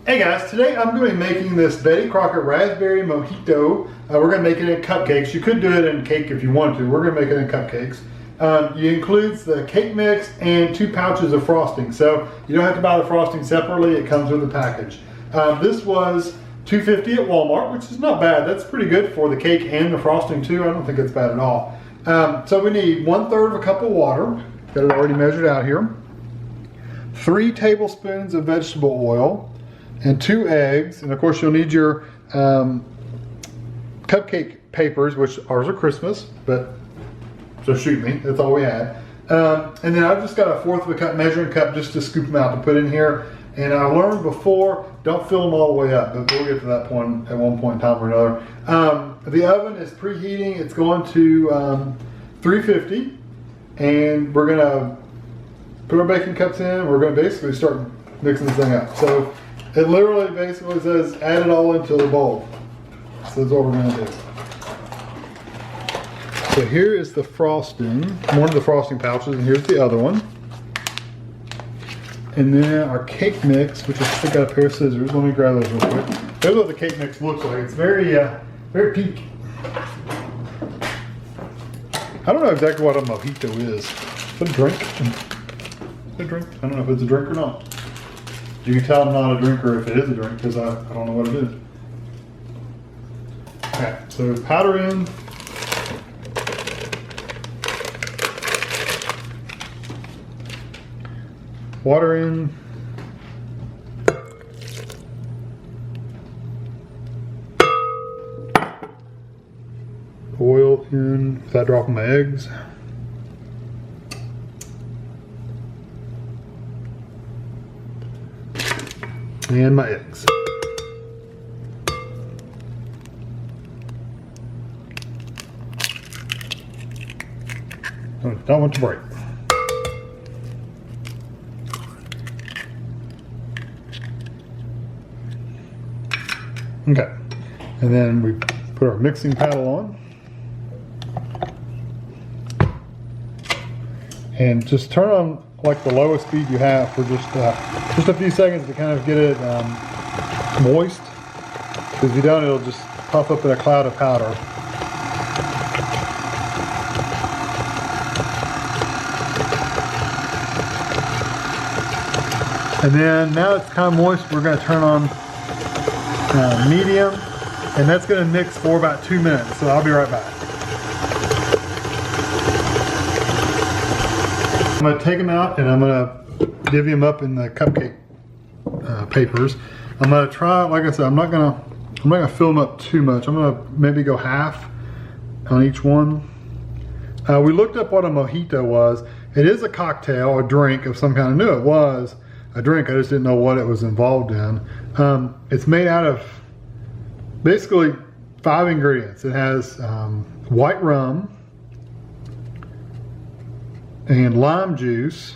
Hey guys, today I'm going to be making this Betty Crocker Raspberry Mojito. We're going to make it in cupcakes. You could do it in cake if you want to. We're going to make it in cupcakes. It includes the cake mix and 2 pouches of frosting. So you don't have to buy the frosting separately. It comes with the package. This was $2.50 at Walmart, which is not bad. That's pretty good for the cake and the frosting too. I don't think it's bad at all. So we need 1/3 of a cup of water. Got it already measured out here. 3 tablespoons of vegetable oil. And 2 eggs, and of course you'll need your cupcake papers, which ours are Christmas, but so shoot me, that's all we had. And then I've just got a 1/4 of a cup measuring cup just to scoop them out to put in here. And I learned before, don't fill them all the way up, but we'll get to that point at one point in time or another. The oven is preheating, it's going to 350, and we're gonna put our baking cups in. We're gonna basically start mixing this thing up. So it literally basically says add it all into the bowl. So that's what we're going to do. So here is the frosting, one of the frosting pouches, and here's the other one. And then our cake mix, which I think I got a pair of scissors. Let me grab those real quick. Here's what the cake mix looks like. It's very, very pink. I don't know exactly what a mojito is. Is it a drink? Is it a drink? I don't know if it's a drink or not. You can tell I'm not a drinker if it is a drink because I don't know what it is. Okay, so powder in. Water in. Oil in. If I drop my eggs. And my eggs. Don't want to break. Okay, and then we put our mixing paddle on. And just turn on like the lowest speed you have for just a few seconds to kind of get it moist. Because if you don't, it'll just puff up in a cloud of powder. And then now it's kind of moist, we're going to turn on medium, and that's going to mix for about 2 minutes. So I'll be right back. I'm going to take them out and I'm going to divvy them up in the cupcake papers. I'm going to try, like I said, I'm not going to fill them up too much. I'm going to maybe go half on each one. We looked up what a mojito was. It is a cocktail, a drink of some kind. I knew it was a drink, I just didn't know what it was involved in. It's made out of basically 5 ingredients. It has white rum, and lime juice,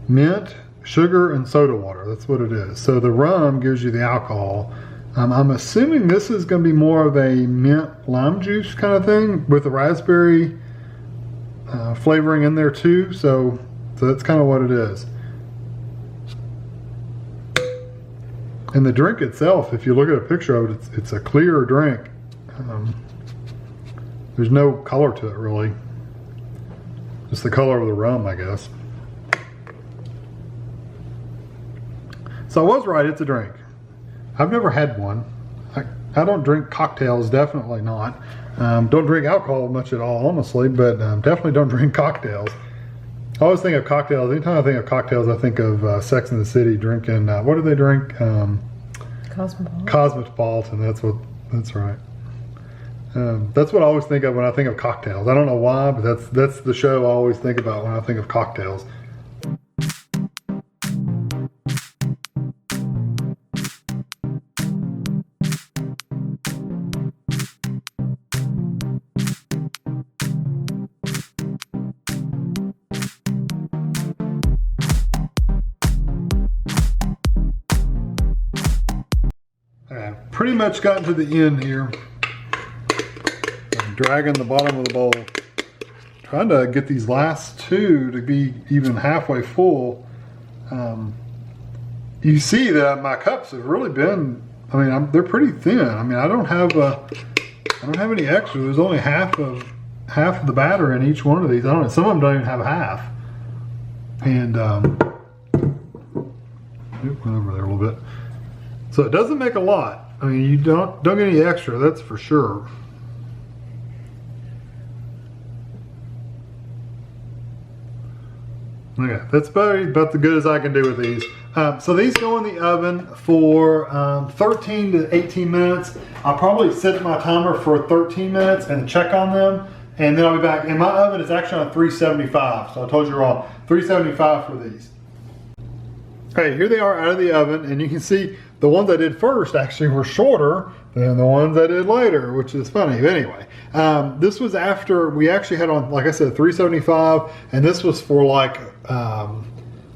mint, sugar, and soda water. That's what it is. So the rum gives you the alcohol. I'm assuming this is going to be more of a mint lime juice kind of thing with the raspberry flavoring in there too. So that's kind of what it is. And the drink itself, if you look at a picture of it, it's a clear drink. There's no color to it really. Just the color of the rum, I guess. So I was right, it's a drink. I've never had one. I don't drink cocktails, definitely not. Don't drink alcohol much at all, honestly, but definitely don't drink cocktails. I always think of cocktails, anytime I think of cocktails, I think of Sex and the City drinking, what do they drink? Cosmopolitan. Cosmopolitan, that's right. That's what I always think of when I think of cocktails. I don't know why, but that's the show I always think about when I think of cocktails. I've pretty much gotten to the end here. I'm dragging the bottom of the bowl. Trying to get these last 2 to be even halfway full. you see that my cups have really been, I mean, they're pretty thin. I mean, I don't have any extra. There's only half of the batter in each one of these. I don't know. Some of them don't even have half. And went over there a little bit. So it doesn't make a lot. I mean, you don't get any extra. That's for sure. Okay, that's about the good as I can do with these. So these go in the oven for 13 to 18 minutes. I'll probably set my timer for 13 minutes and check on them, and then I'll be back. And my oven is actually on 375, so I told you wrong. 375 for these. Okay, here they are out of the oven, and you can see the ones I did first actually were shorter than the ones I did later, which is funny. But anyway, this was after we actually had on, like I said, 375, and this was for like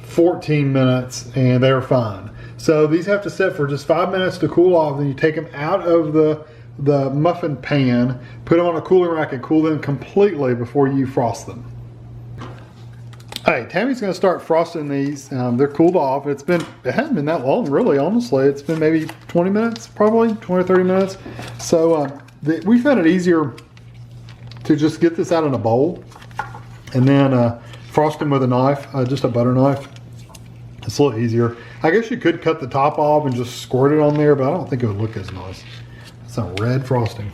14 minutes, and they were fine. So these have to sit for just 5 minutes to cool off. Then you take them out of the muffin pan, put them on a cooling rack, and cool them completely before you frost them. Hey, Tammy's going to start frosting these. They're cooled off. It hasn't been that long, really, honestly. It's been maybe 20 minutes, probably 20 or 30 minutes. So we found it easier to just get this out in a bowl and then frost them with a knife, just a butter knife. It's a little easier. I guess you could cut the top off and just squirt it on there, but I don't think it would look as nice. It's a red frosting.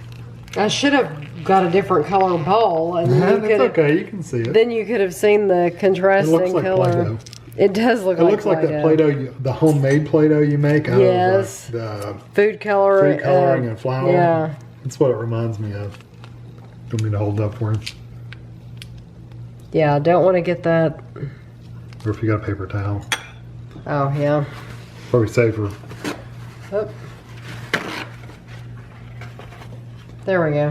I should have got a different color bowl, and then That's okay. You can see it. Then you could have seen the contrasting it looks like color. Play-Doh. It does look it like looks like that Play-Doh, the homemade Play-Doh you make out yes. of the food coloring and flour. Yeah. That's what it reminds me of. Don't mean to hold it up for you. Yeah, I don't want to get that. Or if you got a paper towel. Oh, yeah. Probably safer. Oh. There we go.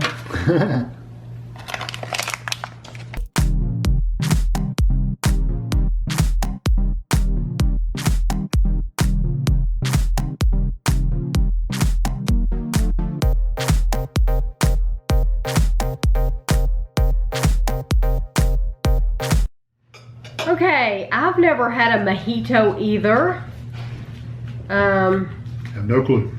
Okay, I've never had a mojito either. I have no clue.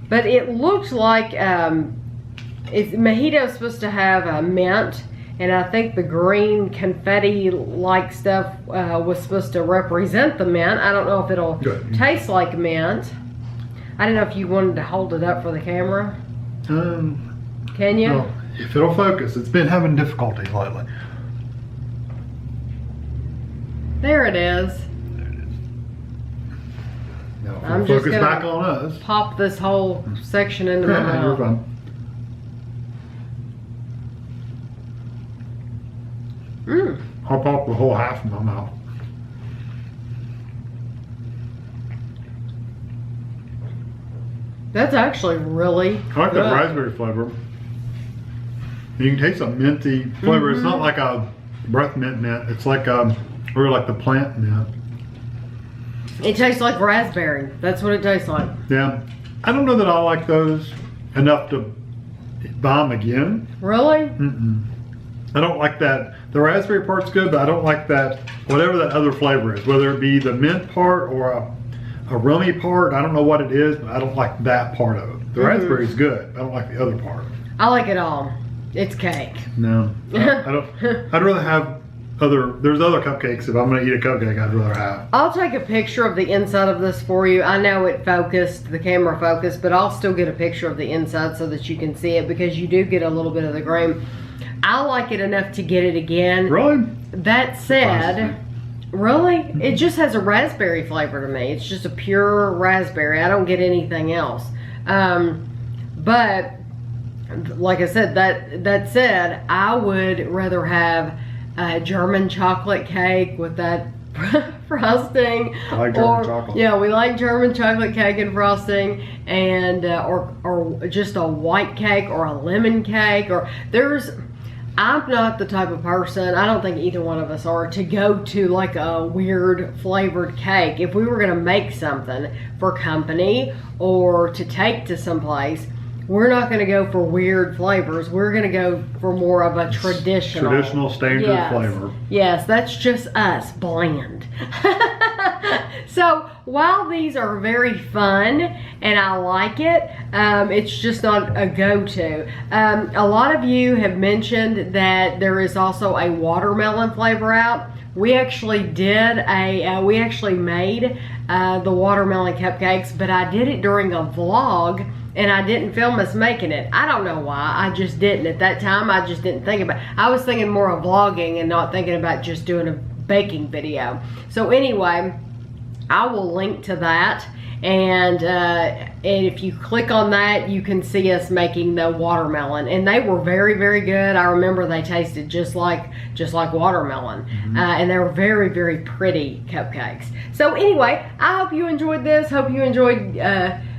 But it looked like mojito's supposed to have mint, and I think the green confetti-like stuff was supposed to represent the mint. I don't know if it'll taste like mint. I don't know if you wanted to hold it up for the camera. Can you? Well, if it'll focus. It's been having difficulties lately. There it is. Now, I'm focus just gonna back on us. Pop this whole section into my You're mouth. fine. I'll pop the whole half in my mouth. That's actually really I like good. that raspberry flavor. You can taste a minty flavor. It's not like a breath mint. It's like or like the plant mint. It tastes like raspberry. That's what it tastes like. Yeah, I don't know that I like those enough to buy them again. Really? I don't like that. The raspberry part's good, but I don't like that, whatever that other flavor is, whether it be the mint part or a rummy part. I don't know what it is, but I don't like that part of it. The raspberry's good. I don't like the other part. I like it all. It's cake. No, I don't. I'd rather have there's other cupcakes. If I'm gonna eat a cupcake, I'd rather have. I'll take a picture of the inside of this for you. I know it focused, the camera focused, but I'll still get a picture of the inside so that you can see it, because you do get a little bit of the grain. I like it enough to get it again. Really? That said, really? It just has a raspberry flavor to me. It's just a pure raspberry. I don't get anything else. But like I said, that said, I would rather have a German chocolate cake with that frosting. I like German chocolate. Yeah, we like German chocolate cake and frosting, and or just a white cake or a lemon cake. Or I'm not the type of person, I don't think either one of us are, to go to like a weird flavored cake. If we were gonna make something for company or to take to someplace, we're not gonna go for weird flavors. We're gonna go for more of a traditional standard flavor. Yes, that's just us, bland. So while these are very fun and I like it, it's just not a go-to. A lot of you have mentioned that there is also a watermelon flavor out. We actually did we actually made the watermelon cupcakes, but I did it during a vlog and I didn't film us making it. I don't know why, I just didn't. At that time, I just didn't think about it. I was thinking more of vlogging and not thinking about just doing a baking video. So anyway, I will link to that, and if you click on that, you can see us making the watermelon, and they were very, very good. I remember they tasted just like watermelon, and they were very, very pretty cupcakes. So anyway, I hope you enjoyed this. Hope you enjoyed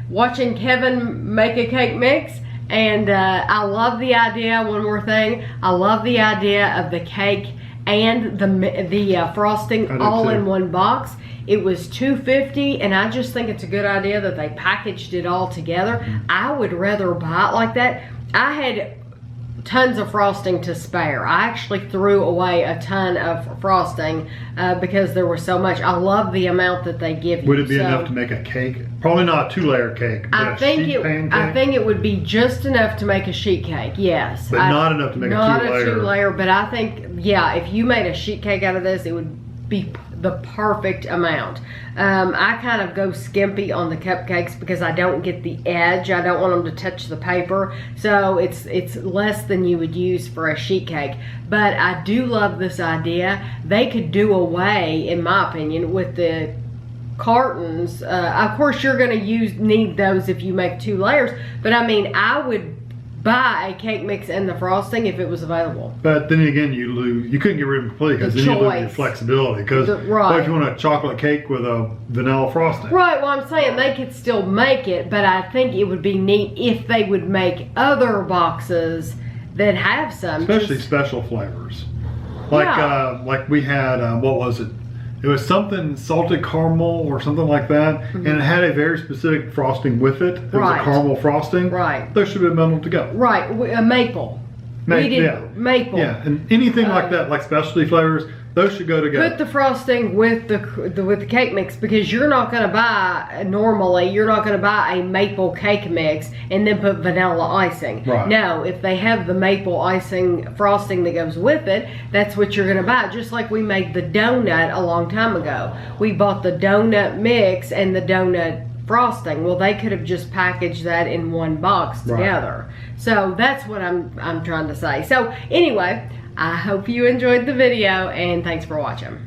watching Kevin make a cake mix. And I love the idea. One more thing, I love the idea of the cake and the frosting all in one box. It was $2.50, and I just think it's a good idea that they packaged it all together. I would rather buy it like that. I had tons of frosting to spare. I actually threw away a ton of frosting because there was so much. I love the amount that they give you. Would it be enough to make a cake? Probably not a 2-layer cake, but I think it would be just enough to make a sheet cake, yes. But not enough to make a 2-layer. Not a 2-layer, but I think, yeah, if you made a sheet cake out of this, it would be the perfect amount. I kind of go skimpy on the cupcakes because I don't get the edge. I don't want them to touch the paper. So it's less than you would use for a sheet cake. But I do love this idea. They could do away, in my opinion, with the cartons. Of course, you're going to need those if you make 2 layers. But I mean, I would buy a cake mix and the frosting if it was available. But then again, you couldn't get rid of it completely because then you lose your flexibility. Because what if you want a chocolate cake with a vanilla frosting? Right, well I'm saying they could still make it, but I think it would be neat if they would make other boxes that have some. Especially special flavors. Like we had, what was it? It was something salted caramel or something like that, and it had a very specific frosting with it. It was a caramel frosting. Right. Those should have been bundled together. Right, a maple. Maple. Yeah, and anything like that, like specialty flavors, those should go together. Put the frosting with the cake mix, because you're not going to buy, normally, you're not going to buy a maple cake mix and then put vanilla icing. Right. No, if they have the maple icing frosting that goes with it, that's what you're going to buy. Just like we made the donut a long time ago. We bought the donut mix and the donut frosting. Well, they could have just packaged that in one box together. Right. So that's what I'm trying to say. So anyway, I hope you enjoyed the video, and thanks for watching.